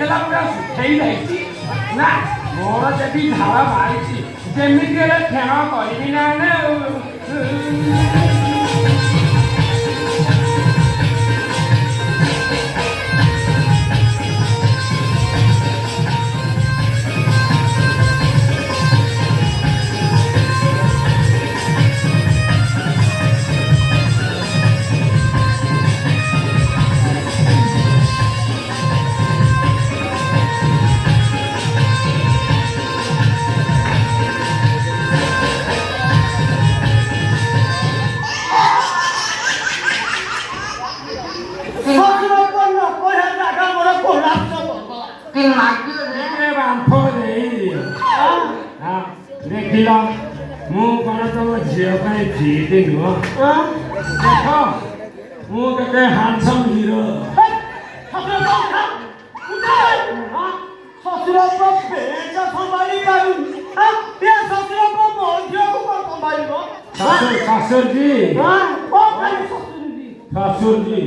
ହେଇଥିଲା ପୁରା ଶୁଖେଇ ଯାଇଛି ନା ମୋର ଯଦି ଝାଳ ବାହାରିଛି ଯେମିତି ହେଲେ ଫେଣ କରିବି ନା ଦେଖିଲ ମୁଁ କଣ ତମ ଝିଅ ପାଇଁ ଫିଟ୍ ନୁହଁ ଦେଖ ମୁଁ କେତେ ହ୍ୟାଣ୍ଡସମ୍ ହିରୋ ଶ୍ୱଶୁରଜୀ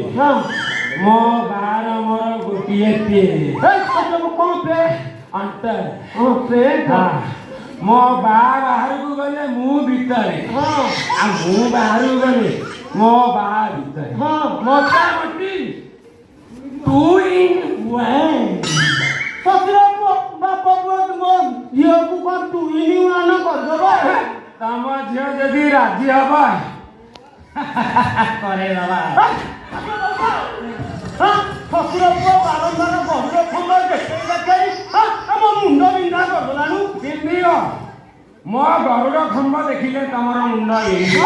ମୋ ବାହାର ମୋର ଗୋଟିଏ ମୋ ବାହା ବାହାରକୁ ଗଲେ ମୁଁ ଭିତରେ ଆଉ ମୁଁ ବାହାରକୁ ଗଲେ ମୋ ବାହା ଭିତରେ ମୋଟାମୋଟି 2 in 1 ଶ୍ୱଶୁର ବାପ ପୁଅ ଝିଅକୁ କଣ 2 in 1 କରିଦେବ ତମ ଝିଅ ଯଦି ରାଜି ହବ କରେଇଦବା ଶ୍ୱଶୁର ପୁଅ ବାରମ୍ବାର ବହୁର ଖଣ୍ଡ ଦେଖେଇ ଆମ ମୁଣ୍ଡ ବିନ୍ଧା କରିଦେଲାଣୁ ପିନ୍ଧିବ ମୋ ଗରୁଡ଼ ଖମ୍ବ ଦେଖିଲେ ତମର ମୁଣ୍ଡ ହେଇଯିବ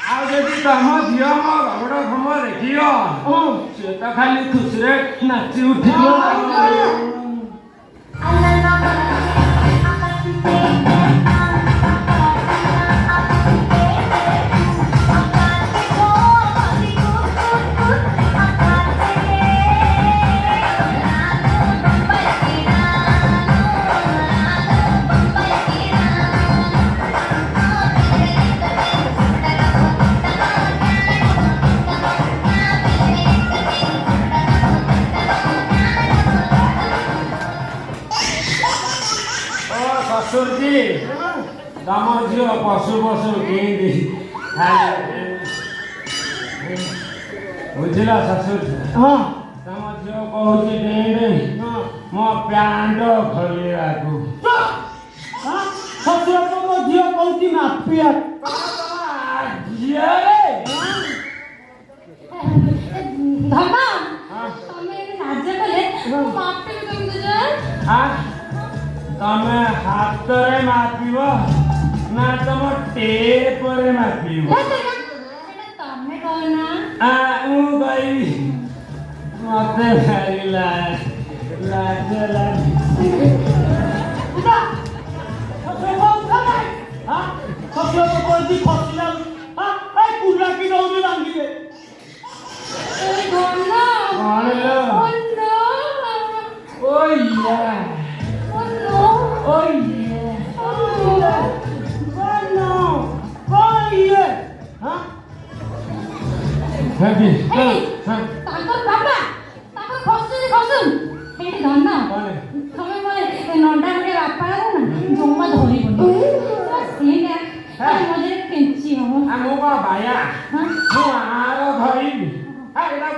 ଆଉ ଯଦି ତମ ଝିଅ ମୋ ଗରୁଡ଼ ଖମ୍ବ ଦେଖିବ ସେ ତ ଖାଲି ଖୁସିରେ ନାଚି ଉଠିବ ଶ୍ୱଶୁରଜୀ ତମ ଝିଅ ପଶୁ କେମିତି ବୁଝିଲ ଶ୍ୱଶୁରଜୀ ତମ ଝିଅ କହୁଛି ମୋ ପ୍ୟାଣ୍ଟ ଖୋଲିବାକୁ ଶ୍ୱଶୁର ମୋ ଝିଅ କହୁଛି ମାପିଆ ଝିଅରେ ତମେ ହାତରେ ମାପିବ ନା ତମ ଟେପରେ ମାପିବ ମୁଁ କହିବି ମତେ ଭାରି ଲାଜ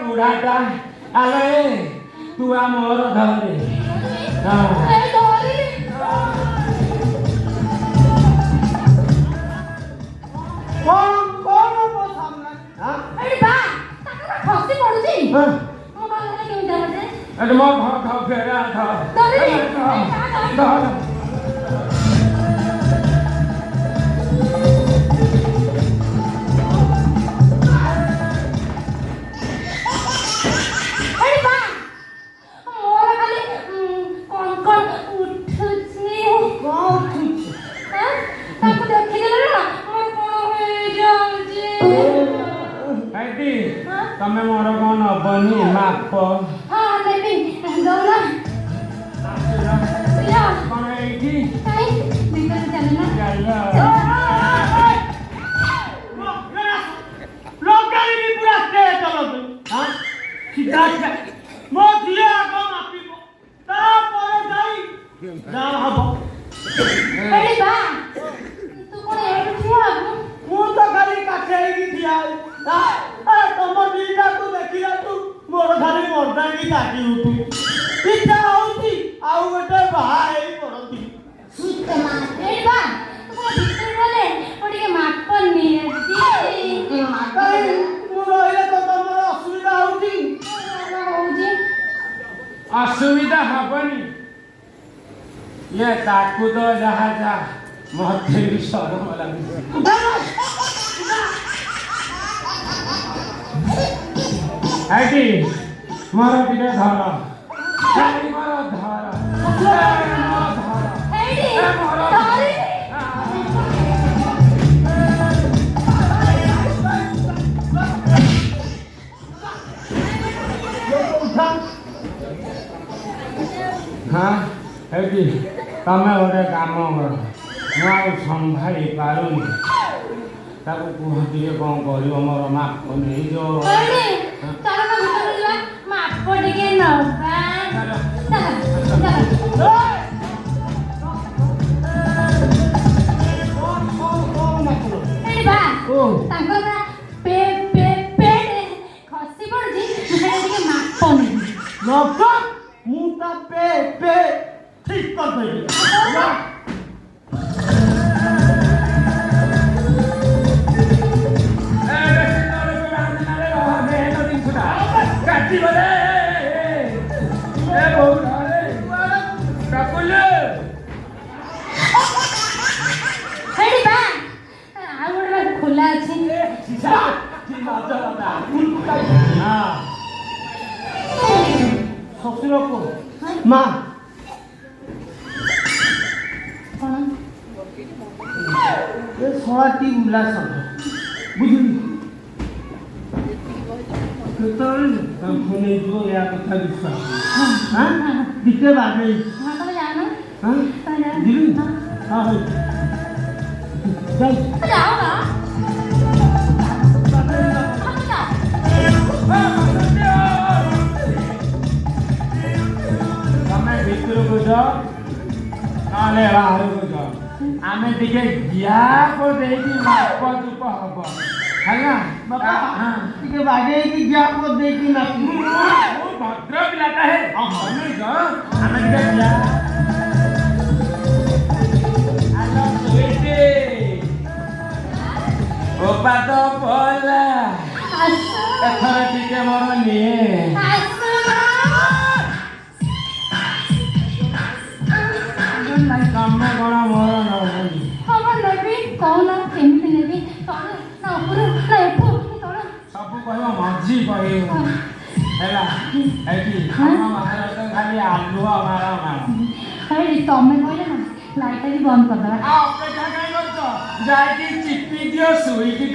ବୁଢାଟା ଆଲେ ତୁ ମୋର ଧରେ ମୋ ଫେରା ତମେ ମୋର କଣ ନବନି ମାପ କଣ ଏଇଠି ମୋ ଝିଅ ଆଗ ମାପିବ ଯାହା ହବ ଏଠି ବା ତୁ କଣ ଏଠି ଠିଆ ହବୁ? ମୁଁ ତ ଖାଲି କାଠେଇକି ଠିଆ ଆରେ ତମ ଦିଟାକୁ ଦେଖିଲାଠୁ ମୋର ଖାଲି ମର୍ଦାଙ୍ଗି ତାକି ଉଠୁ ଇଚ୍ଛା ହଉଛି ଆଉ ଗୋଟେ ବାହା ହେଇ ପଡନ୍ତି। ଏଠି ବା ତୁ କଣ ଭିତରୁ ଗଲେ ମୁଁ ଟିକେ ମାପ ନିଏଛି। କାଇଁ ମୁଁ ରହିଲେ ତ ତମର ଅସୁବିଧା ହଉଛି? ହଉଛି ଅସୁବିଧା ହବନି ଇଏ ତାକୁ ତ ଯାହା ଯା ମତେ ବି ସରମ ଲାଗୁଛି। ଏଠି ମୋର ଟିକେ ଧର ମୋର ଧର ହଁ ଏଠି ତମେ ଗୋଟେ କାମ କର ମୁଁ ଆଉ ସମ୍ଭାଳି ପାରୁନି ତାକୁ କୁହ ଟିକେ କ'ଣ କରିବ ମୋର ମାପ ନେଇଯାଅ। ମାପ ଟିକେ ନବା ତାଙ୍କର ଖସି ପଡୁଛି ଟିକେ ମାପ ନେବି। ମୁଁ ତା ପେ ଠିକ କରିଦେବି। ଆଉ ଗୋଟେ ଖୋଲା ଅଛି ଶ୍ୱଶୁରକୁ ମା କଣ ଏ ଶଳାଟି ଉଲ୍ଲାସ ବୁଝିଲି କେତେବେଳେ ତାଙ୍କୁ ନେଇଯିବ ଏହା କଥା ବିଶ୍ୱାସ ଟିକେ ବାଗେଇ ତମେ ଜାଣ ଯିବି ହଁ ହଉ ଯାଅ ନା ତମେ ଭିତରକୁ ଯାଅ ନହେଲେ ବାହାରକୁ ଯାଅ ଆମେ ଟିକେ ଗ୍ୟାପ ଦେଇକି ମାପ ଚୁପ ହବ ହେଲା ଟିକେ ବାଗେଇକି ଗ୍ୟାପ ଦେଇକି ନାଚୁ ଭଦ୍ର ପିଲାଟା ହେ ତମେ ଯାଅ ଆମେ ଟିକେ ଗ୍ୟାପ ଓପାତ ପଲା ଏଥର ଟିକେ ମୋର ନିଏ ତମେ କଣ ମୋର ନବନି ନେବି କହୁନ କେମିତି ନେବି ତଳେ ନା ଉପରୁ ନା ଏଠୁ ତଳେ ସବୁ କହିବ ମଝି କହିବ ହେଲା ଏଠି ଆମ ମହାରାଜ ଖାଲି ଆଲୁଅ ମାର ତମେ କହିଲେ ନା ଲାଇଟ୍ ବି ବନ୍ଦ କରିଦେବା। ଅପେକ୍ଷା କାଇଁ କରୁଛ ଯାଇକି ଚିପି ଦିଅ ସୁଇଟି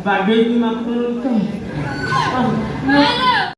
ବାଗେଇକି ମାପ ମାଲୋ